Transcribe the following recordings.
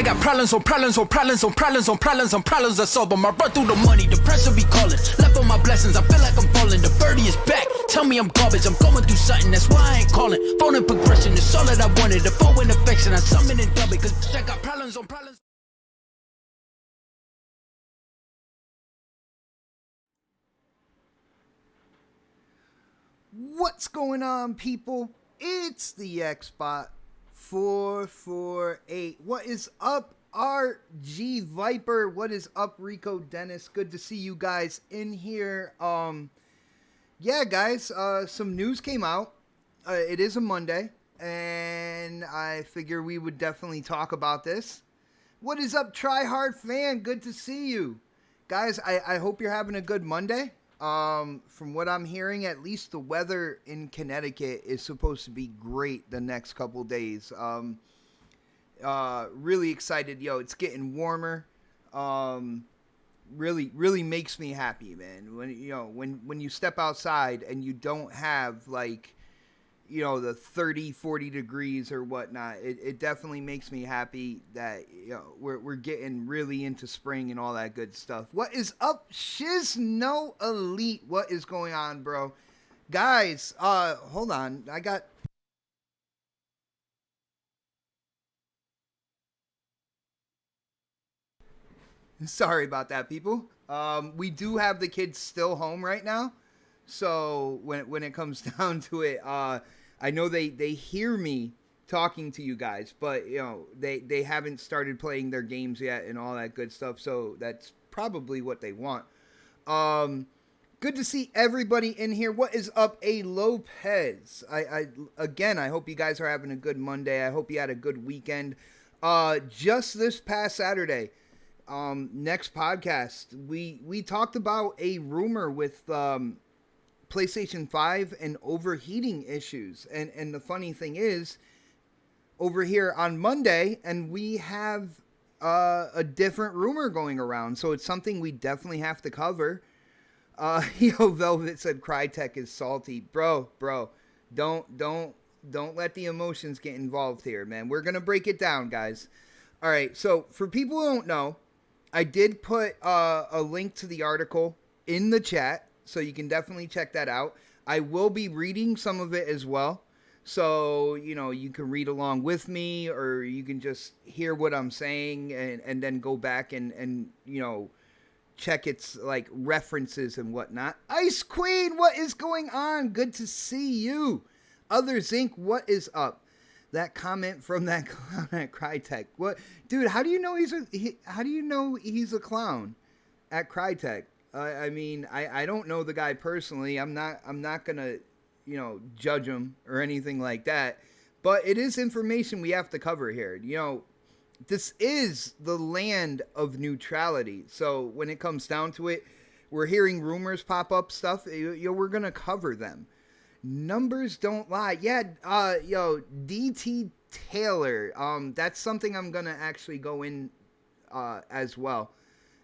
got problems on problems on problems on problems on problems on problems I solve them. I run through the money, the pressure be calling. Left on my blessings, I feel like I'm falling. The birdie is back, tell me I'm garbage. I'm going through something, that's why I ain't calling. Phone and progression, it's all that I wanted. The phone and affection, I summon and dub it. Cause I got problems on problems. What's going on, people? It's the Xbot 448. What is up, RG Viper? What is up, Rico Dennis? Good to see you guys in here. Yeah, guys, some news came out. It is a Monday, and I figure we would definitely talk about this. What is up, Tryhard fan? Good to see you. Guys, I hope you're having a good Monday. From what I'm hearing, at least the weather in Connecticut is supposed to be great the next couple days. Really excited. Yo, it's getting warmer. Really makes me happy, man. When you step outside and you don't have the 30, 40 degrees or whatnot, it definitely makes me happy that we're getting really into spring and all that good stuff. What is up, Shizno Elite? What is going on, bro? Guys, hold on. Sorry about that, people. We do have the kids still home right now. So when it comes down to it, I know they hear me talking to you guys, but they haven't started playing their games yet and all that good stuff. So that's probably what they want. Good to see everybody in here. What is up, A Lopez? I hope you guys are having a good Monday. I hope you had a good weekend. Just this past Saturday, next podcast, we talked about a rumor with PlayStation 5 and overheating issues. And the funny thing is, over here on Monday, and we have a different rumor going around. So it's something we definitely have to cover. Velvet said Crytek is salty. Bro, don't let the emotions get involved here, man. We're going to break it down, guys. All right, so for people who don't know, I did put a link to the article in the chat. So you can definitely check that out. I will be reading some of it as well. So, you can read along with me, or you can just hear what I'm saying and then go back and check its references and whatnot. Ice Queen, what is going on? Good to see you. Other Zinc, what is up? That comment from that clown at Crytek. What, dude? How do you know he's a clown at Crytek? I don't know the guy personally. I'm not gonna, judge him or anything like that. But it is information we have to cover here. This is the land of neutrality. So when it comes down to it, we're hearing rumors pop up stuff. We're gonna cover them. Numbers don't lie. Yeah, DT Taylor. That's something I'm gonna actually go in as well.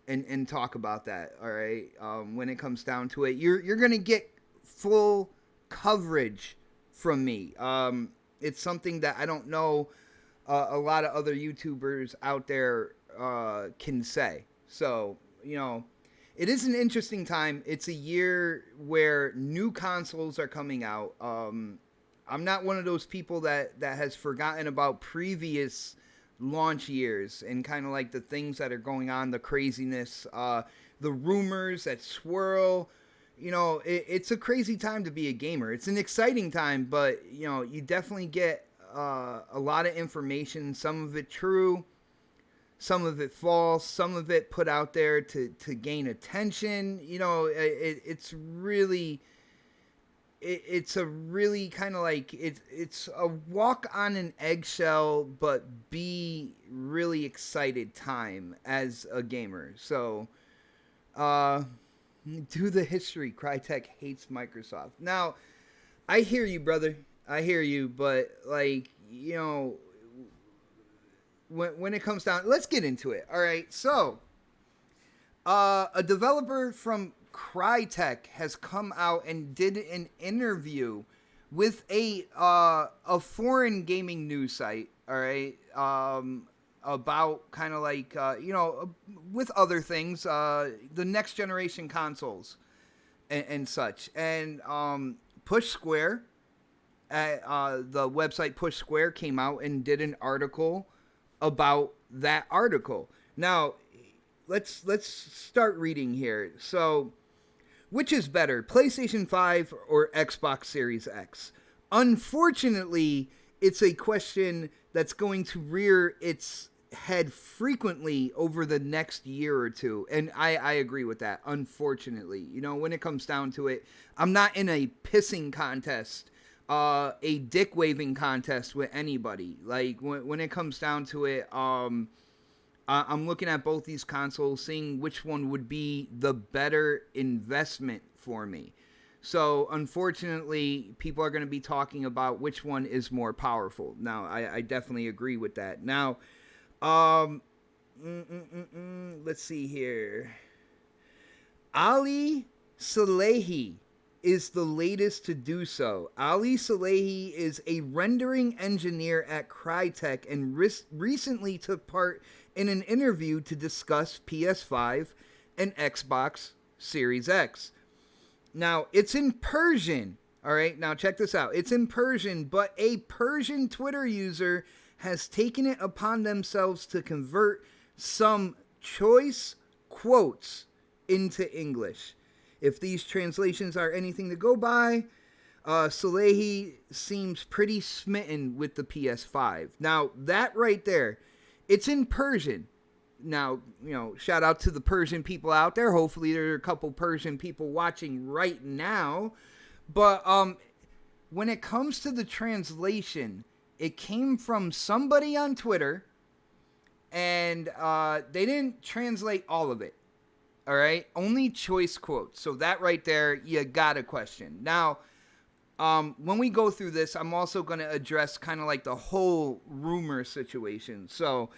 And talk about that, all right? When it comes down to it, you're gonna get full coverage from me. It's something that I don't know a lot of other YouTubers out there can say. So it is an interesting time. It's a year where new consoles are coming out. I'm not one of those people that has forgotten about previous launch years and kind of the things that are going on, the craziness, the rumors that swirl. It's a crazy time to be a gamer. It's an exciting time, but you definitely get a lot of information, some of it true, some of it false, some of it put out there to gain attention. It's really it's a really kind of it's a walk on an eggshell, but be really excited time as a gamer. So, do the history. Crytek hates Microsoft. Now, I hear you, brother. I hear you, but when it comes down, let's get into it. All right. So, a developer from Crytek has come out and did an interview with a foreign gaming news site. All right. about kind of like, with other things, the next generation consoles and such. And Push Square, the website Push Square came out and did an article about that article. Now, let's start reading here. So, which is better, PlayStation 5 or Xbox Series X? Unfortunately, it's a question that's going to rear its head frequently over the next year or two. And I agree with that, unfortunately. When it comes down to it, I'm not in a pissing contest, a dick waving contest with anybody. Like, when it comes down to it, I'm looking at both these consoles, seeing which one would be the better investment for me. So, unfortunately, people are going to be talking about which one is more powerful. Now, I definitely agree with that. Now, let's see here. Ali Salehi is the latest to do so. Ali Salehi is a rendering engineer at Crytek and recently took part in an interview to discuss PS5 and Xbox Series X. Now, it's in Persian. All right, now check this out. It's in Persian, but a Persian Twitter user has taken it upon themselves to convert some choice quotes into English. If these translations are anything to go by, Salehi seems pretty smitten with the PS5. Now, that right there, it's in Persian. Now, shout out to the Persian people out there. Hopefully there are a couple Persian people watching right now. But when it comes to the translation, it came from somebody on Twitter, and they didn't translate all of it. All right? Only choice quotes. So that right there, you got a question. Now, when we go through this, I'm also going to address kind of like the whole rumor situation. So,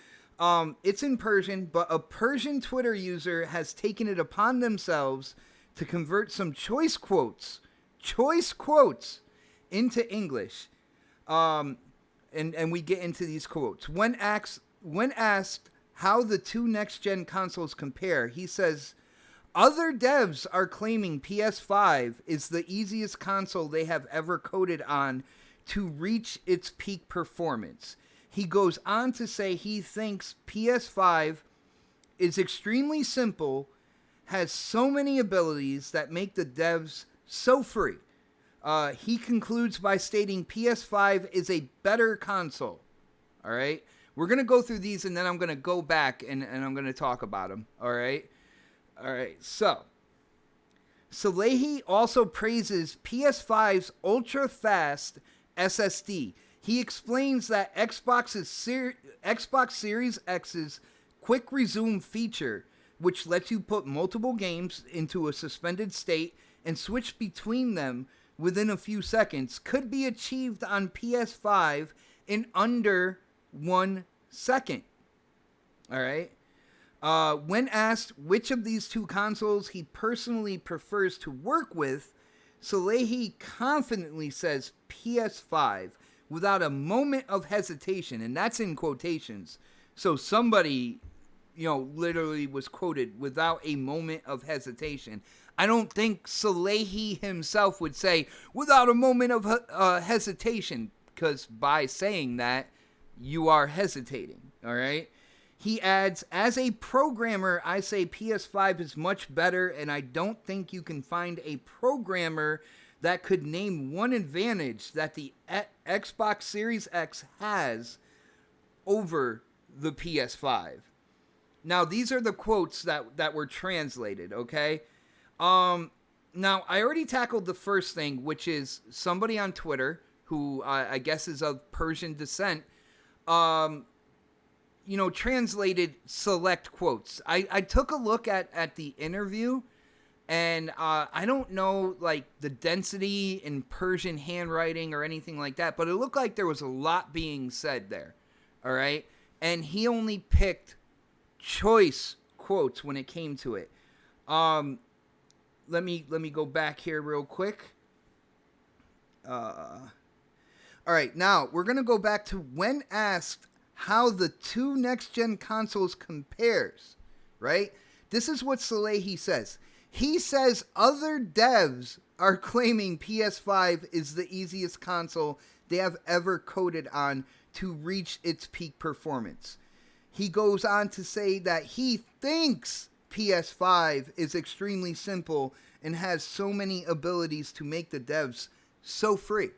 it's in Persian, but a Persian Twitter user has taken it upon themselves to convert some choice quotes into English. And we get into these quotes. When asked how the two next-gen consoles compare, he says, "Other devs are claiming PS5 is the easiest console they have ever coded on to reach its peak performance." He goes on to say he thinks PS5 is extremely simple, has so many abilities that make the devs so free. He concludes by stating PS5 is a better console. All right? We're going to go through these, and then I'm going to go back and I'm going to talk about them. All right? All right. So, Salehi also praises PS5's ultra-fast SSD. He explains that Xbox Series X's quick resume feature, which lets you put multiple games into a suspended state and switch between them within a few seconds, could be achieved on PS5 in under 1 second. All right. When asked which of these two consoles he personally prefers to work with, Salehi confidently says PS5 without a moment of hesitation, and that's in quotations. So somebody, literally was quoted without a moment of hesitation. I don't think Salehi himself would say without a moment of hesitation, because by saying that, you are hesitating, all right? He adds, as a programmer, I say PS5 is much better, and I don't think you can find a programmer that could name one advantage that the Xbox Series X has over the PS5. Now, these are the quotes that were translated, okay? Now, I already tackled the first thing, which is somebody on Twitter, who I guess is of Persian descent, translated select quotes. I took a look at the interview, and I don't know, like, the density in Persian handwriting or anything like that, but it looked like there was a lot being said there, all right? And he only picked choice quotes when it came to it. Let me go back here real quick. All right, now we're going to go back to when asked how the two next-gen consoles compares, right? This is what Salehi says. He says other devs are claiming PS5 is the easiest console they have ever coded on to reach its peak performance. He goes on to say that he thinks PS5 is extremely simple and has so many abilities to make the devs so free.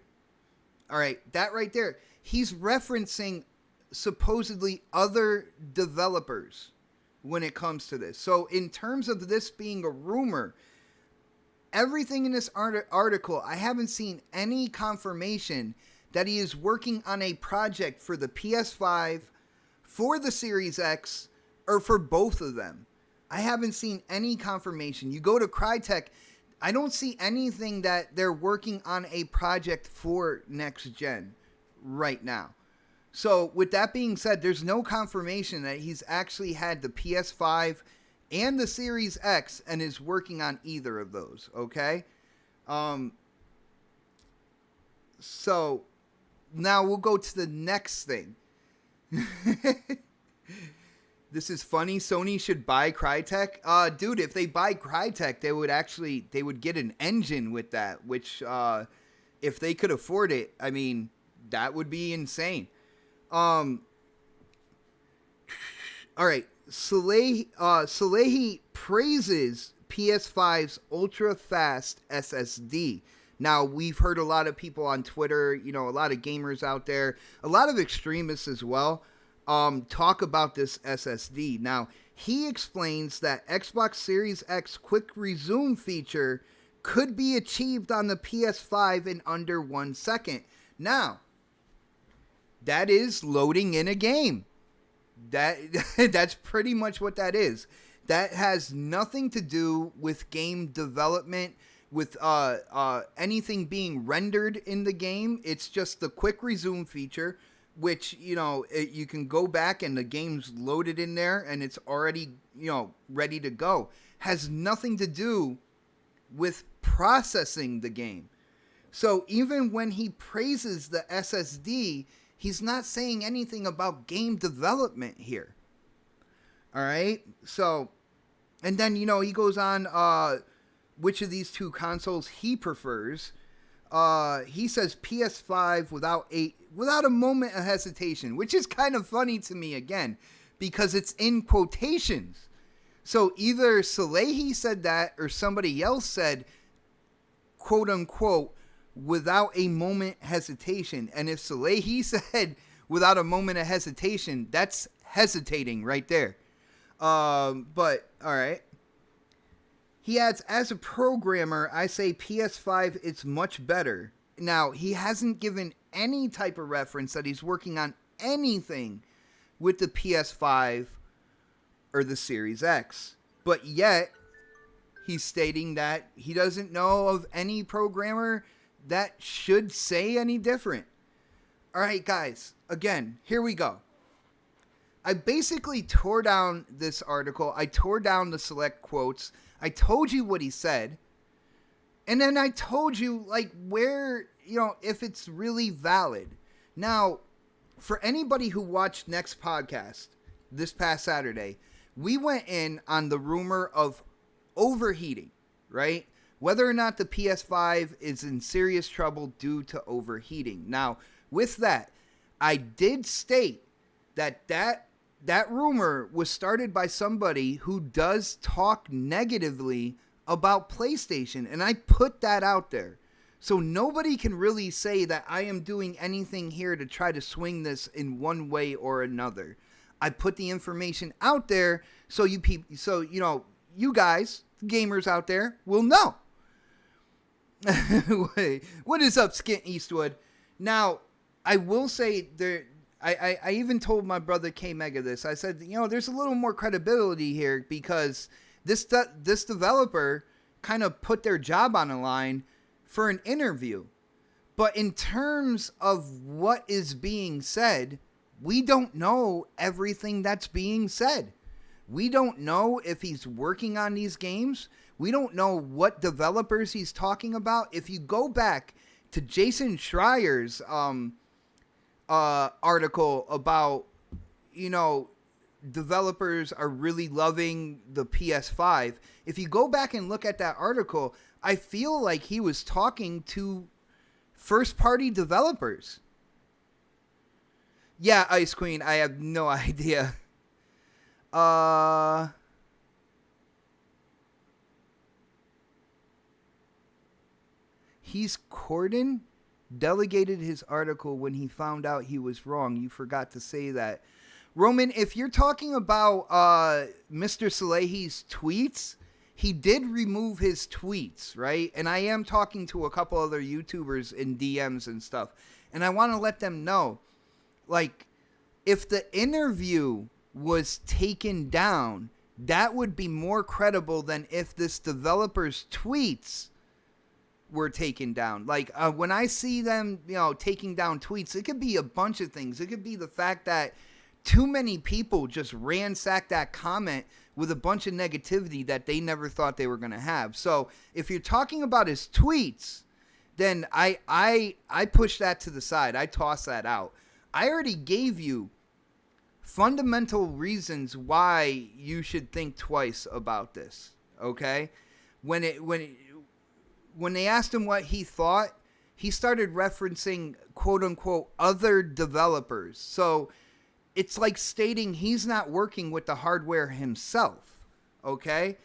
All right, that right there. He's referencing supposedly other developers when it comes to this. So in terms of this being a rumor, everything in this article, I haven't seen any confirmation that he is working on a project for the PS5, for the Series X, or for both of them. I haven't seen any confirmation. You go to Crytek, I don't see anything that they're working on a project for next gen right now. So with that being said, there's no confirmation that he's actually had the PS5 and the Series X and is working on either of those, okay? So now we'll go to the next thing. This is funny. Sony should buy Crytek. Dude, if they buy Crytek, they would get an engine with that, which if they could afford it, I mean, that would be insane. All right. Salehi praises PS5's ultra-fast SSD. Now, we've heard a lot of people on Twitter, a lot of gamers out there, a lot of extremists as well, talk about this SSD. Now, he explains that Xbox Series X quick resume feature could be achieved on the PS5 in under 1 second. Now, that is loading in a game. That's pretty much what that is. That has nothing to do with game development, with anything being rendered in the game. It's just the quick resume feature, which, you can go back and the game's loaded in there and it's already, ready to go. Has nothing to do with processing the game. So even when he praises the SSD, he's not saying anything about game development here. All right? So, and then, he goes on which of these two consoles he prefers. He says PS5 without a moment of hesitation, which is kind of funny to me again, because it's in quotations. So either Salehi said that or somebody else said, quote unquote, without a moment hesitation. And if Salehi said without a moment of hesitation, that's hesitating right there. But all right. He adds, as a programmer, I say PS5 is much better. Now, he hasn't given any type of reference that he's working on anything with the PS5 or the Series X. But yet, he's stating that he doesn't know of any programmer that should say any different. All right, guys, again, here we go. I basically tore down this article. I tore down the select quotes. I told you what he said. And then I told you, where, if it's really valid. Now, for anybody who watched Next Podcast this past Saturday, we went in on the rumor of overheating, right? Whether or not the PS5 is in serious trouble due to overheating. Now, with that, I did state that rumor was started by somebody who does talk negatively about PlayStation, and I put that out there. So nobody can really say that I am doing anything here to try to swing this in one way or another. I put the information out there so you guys, gamers out there, will know. What is up, Skint Eastwood? Now, I will say I even told my brother K Mega this. I said, there's a little more credibility here because this developer kind of put their job on the line for an interview. But in terms of what is being said, we don't know everything that's being said. We don't know if he's working on these games. We don't know what developers he's talking about. If you go back to Jason Schreier's article about developers are really loving the PS5. If you go back and look at that article, I feel like he was talking to first-party developers. Yeah, Ice Queen, I have no idea. He's Corden delegated his article when he found out he was wrong. You forgot to say that. Roman, if you're talking about Mr. Salehi's tweets, he did remove his tweets, right? And I am talking to a couple other YouTubers in DMs and stuff. And I want to let them know, like, if the interview was taken down, that would be more credible than if this developer's tweets were taken down. Like, when I see them, taking down tweets, it could be a bunch of things. It could be the fact that too many people just ransacked that comment with a bunch of negativity that they never thought they were going to have. So if you're talking about his tweets, then I push that to the side. I toss that out. I already gave you fundamental reasons why you should think twice about this. Okay? When they asked him what he thought, he started referencing quote unquote other developers. So it's like stating he's not working with the hardware himself. Okay?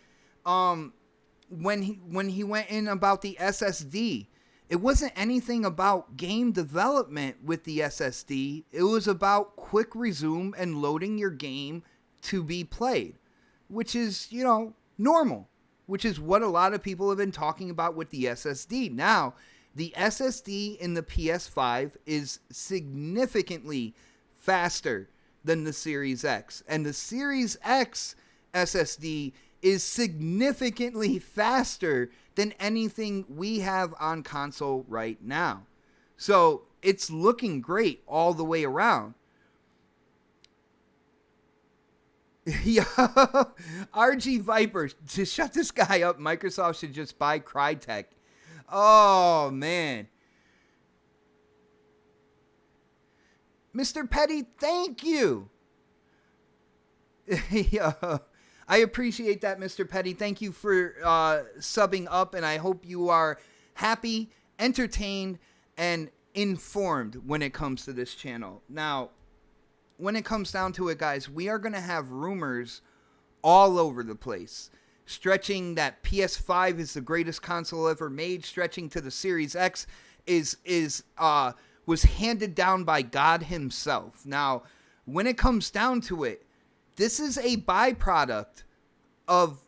When he went in about the SSD, it wasn't anything about game development with the SSD. It was about quick resume and loading your game to be played, which is, normal, which is what a lot of people have been talking about with the SSD. Now, the SSD in the PS5 is significantly faster than the Series X. And the Series X SSD is significantly faster than anything we have on console right now. So it's looking great all the way around. Yeah, RG Viper, to shut this guy up, Microsoft should just buy Crytek. Oh, man. Mr. Petty, thank you. Yeah, I appreciate that, Mr. Petty. Thank you for subbing up, and I hope you are happy, entertained, and informed when it comes to this channel. Now, when it comes down to it, guys, we are going to have rumors all over the place, stretching that PS5 is the greatest console ever made, stretching to the Series X was handed down by God himself. Now, when it comes down to it, this is a byproduct of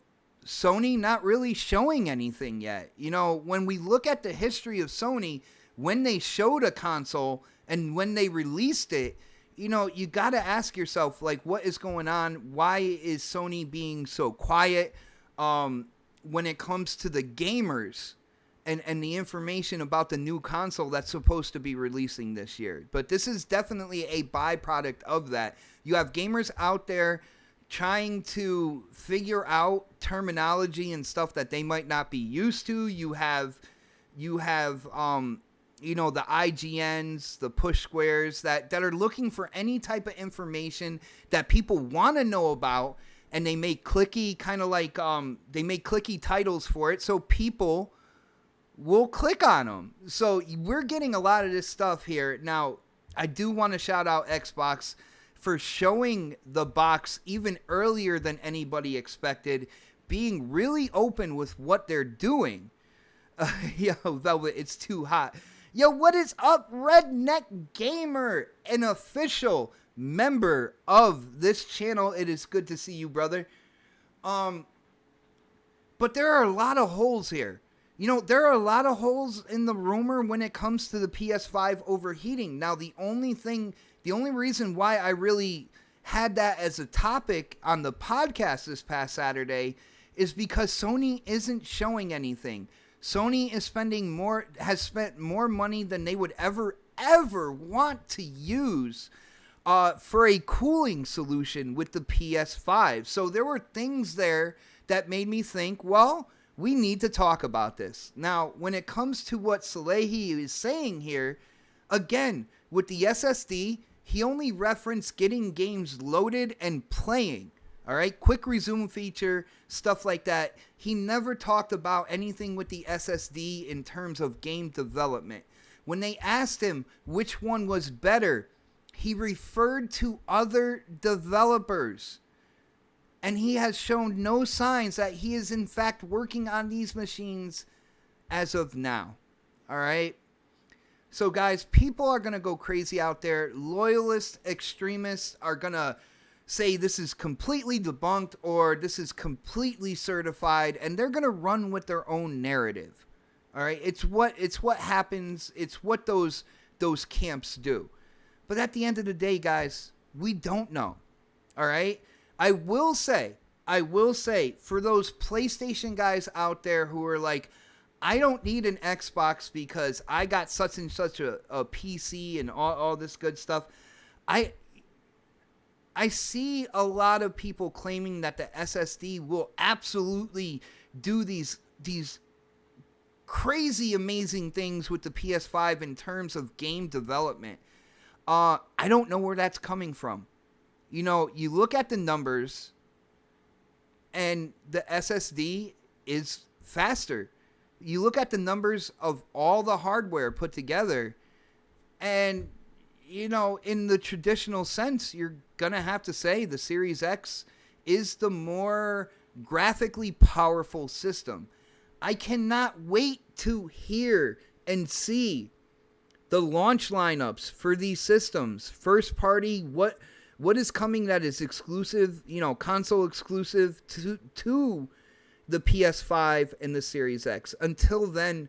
Sony not really showing anything yet. When we look at the history of Sony, when they showed a console and when they released it, you got to ask yourself, like, what is going on? Why is Sony being so quiet when it comes to the gamers and the information about the new console that's supposed to be releasing this year? But this is definitely a byproduct of that. You have gamers out there trying to figure out terminology and stuff that they might not be used to. You have the IGNs, the push squares that are looking for any type of information that people want to know about, and they make clicky they make clicky titles for it, so people will click on them. So we're getting a lot of this stuff here. Now, I do want to shout out Xbox for showing the box even earlier than anybody expected, being really open with what they're doing. Yo, Velvet, it's too hot. Yo, what is up, Redneck Gamer, an official member of this channel? It is good to see you, brother. But there are a lot of holes here. There are a lot of holes in the rumor when it comes to the PS5 overheating. Now, the only reason why I really had that as a topic on the podcast this past Saturday is because Sony isn't showing anything. Sony has spent more money than they would ever want to use for a cooling solution with the PS5. So there were things there that made me think, well, we need to talk about this. Now, when it comes to what Salehi is saying here, again, with the SSD, He only referenced getting games loaded and playing. All right, quick resume feature, stuff like that. He never talked about anything with the SSD in terms of game development. When they asked him which one was better, he referred to other developers. And he has shown no signs that he is in fact working on these machines as of now. All right. So guys, people are going to go crazy out there. Loyalist extremists are going to say this is completely debunked or this is completely certified, and they're going to run with their own narrative. All right? It's what happens. It's what those camps do. But at the end of the day, guys, we don't know. All right? I will say for those PlayStation guys out there who are like, I don't need an Xbox because I got such and such a PC and all this good stuff. I see a lot of people claiming that the SSD will absolutely do these crazy amazing things with the PS5 in terms of game development. I don't know where that's coming from. You know, you look at the numbers and the SSD is faster. You look at the numbers of all the hardware put together, and, you know, in the traditional sense, you're going to have to say the Series X is the more graphically powerful system. I cannot wait to hear and see the launch lineups for these systems. First party, what is coming that is exclusive, you know, console exclusive to the PS5 and the Series X. Until then,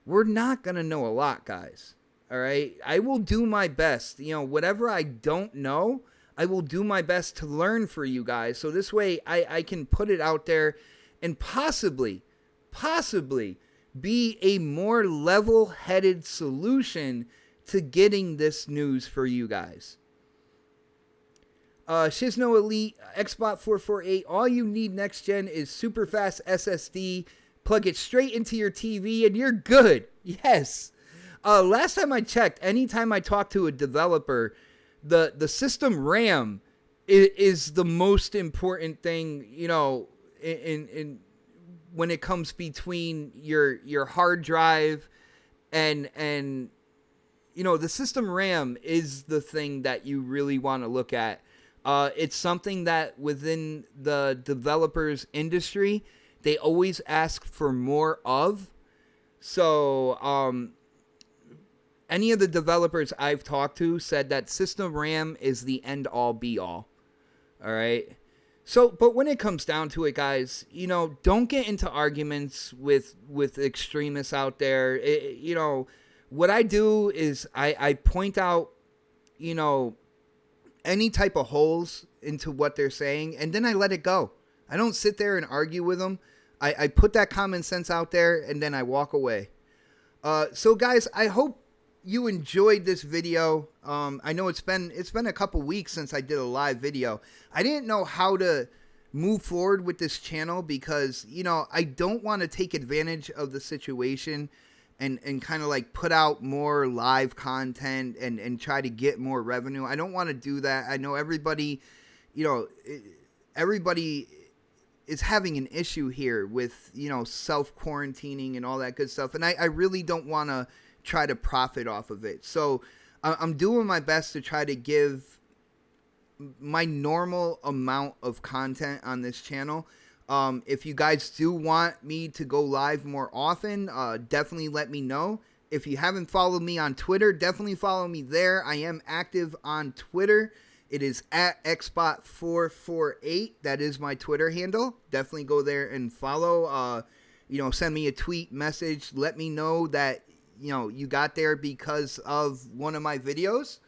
we're not going to know a lot, guys. All right? I will do my best. You know, whatever I don't know, I will do my best to learn for you guys. So this way I can put it out there and possibly be a more level-headed solution to getting this news for you guys. Shizno Elite, Xbox 448, all you need next gen is super fast SSD. Plug it straight into your TV and you're good. Yes. Last time I checked, anytime I talk to a developer, the system RAM is the most important thing, you know, in when it comes between your hard drive and you know, the system RAM is the thing that you really want to look at. It's something that within the developers industry, they always ask for more of. So, any of the developers I've talked to said that system RAM is the end all be all. All right. So, but when it comes down to it, guys, you know, don't get into arguments with extremists out there. You know, what I do is I point out, you know, any type of holes into what they're saying, and then I let it go. I don't sit there and argue with them. I put that common sense out there, and then I walk away. So guys, I hope you enjoyed this video. I know it's been a couple weeks since I did a live video. I didn't know how to move forward with this channel because, you know, I don't want to take advantage of the situation and kind of like put out more live content and try to get more revenue. I don't want to do that. I know everybody, you know, everybody is having an issue here with, you know, self-quarantining and all that good stuff. And I really don't want to try to profit off of it. So I'm doing my best to try to give my normal amount of content on this channel. If you guys do want me to go live more often, definitely let me know. If you haven't followed me on Twitter, definitely follow me there. I am active on Twitter. It is at xbot448. That is my Twitter handle. Definitely go there and follow. You know, send me a tweet message. Let me know that, you know, you got there because of one of my videos.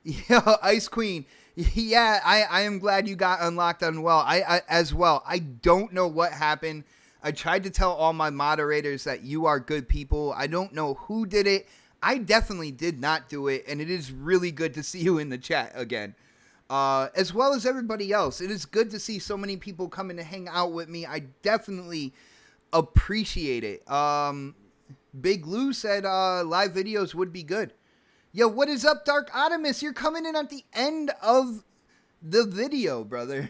Yeah, Ice Queen. Yeah, I am glad you got unlocked on well. I as well. I don't know what happened. I tried to tell all my moderators that you are good people. I don't know who did it. I definitely did not do it, and it is really good to see you in the chat again. As well as everybody else. It is good to see so many people coming to hang out with me. I definitely appreciate it. Big Lou said live videos would be good. Yo, what is up, Dark Optimus? You're coming in at the end of the video, brother.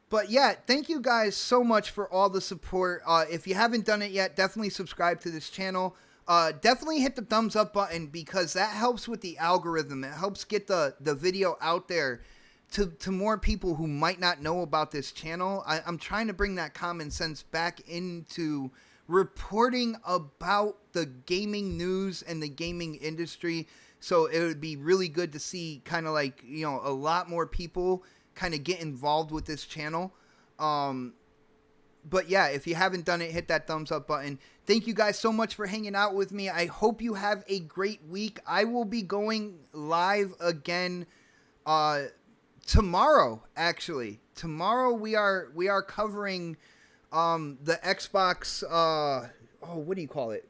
But yeah, thank you guys so much for all the support. If you haven't done it yet, definitely subscribe to this channel. Definitely hit the thumbs up button because that helps with the algorithm. It helps get the video out there to more people who might not know about this channel. I'm trying to bring that common sense back into reporting about the gaming news and the gaming industry. So it would be really good to see kind of like, you know, a lot more people kind of get involved with this channel. But yeah, if you haven't done it, hit that thumbs up button. Thank you guys so much for hanging out with me. I hope you have a great week. I will be going live again tomorrow, actually. Tomorrow we are covering the Xbox what do you call it?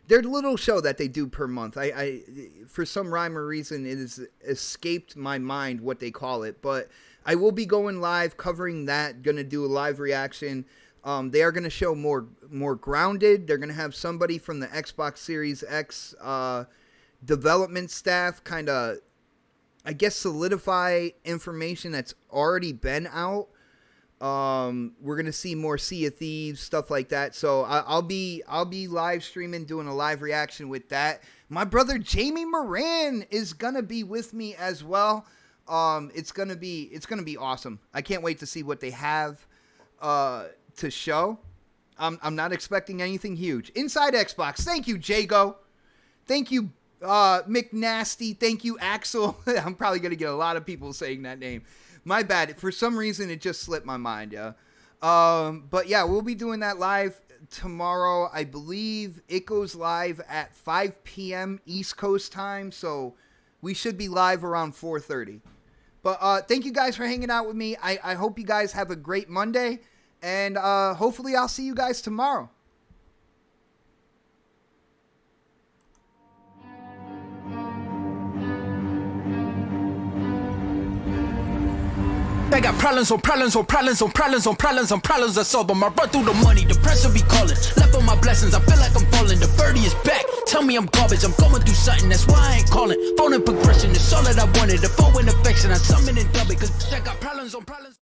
Their little show that they do per month. I for some rhyme or reason it has escaped my mind what they call it, but I will be going live covering that. Gonna do a live reaction. They are gonna show more grounded. They're gonna have somebody from the Xbox Series X development staff kind of, I guess, solidify information that's already been out. We're gonna see more Sea of Thieves, stuff like that. So I'll be live streaming, doing a live reaction with that. My brother Jamie Moran is gonna be with me as well. It's gonna be awesome. I can't wait to see what they have to show. I'm not expecting anything huge. Inside Xbox. Thank you, Jago. Thank you, McNasty. Thank you, Axel. I'm probably gonna get a lot of people saying that name. My bad. For some reason, it just slipped my mind, yeah. But yeah, we'll be doing that live tomorrow. I believe it goes live at 5 p.m. East Coast time, so we should be live around 4:30. But thank you guys for hanging out with me. I hope you guys have a great Monday, and hopefully I'll see you guys tomorrow. I got problems on problems on problems on problems on problems on problems I solve them. I run through the money, the pressure be calling. Left on my blessings, I feel like I'm falling. The birdie is back, tell me I'm garbage. I'm going through something, that's why I ain't calling. Phone and progression, it's all that I wanted. The phone and affection, I summon and dub it. Cause I got problems on problems.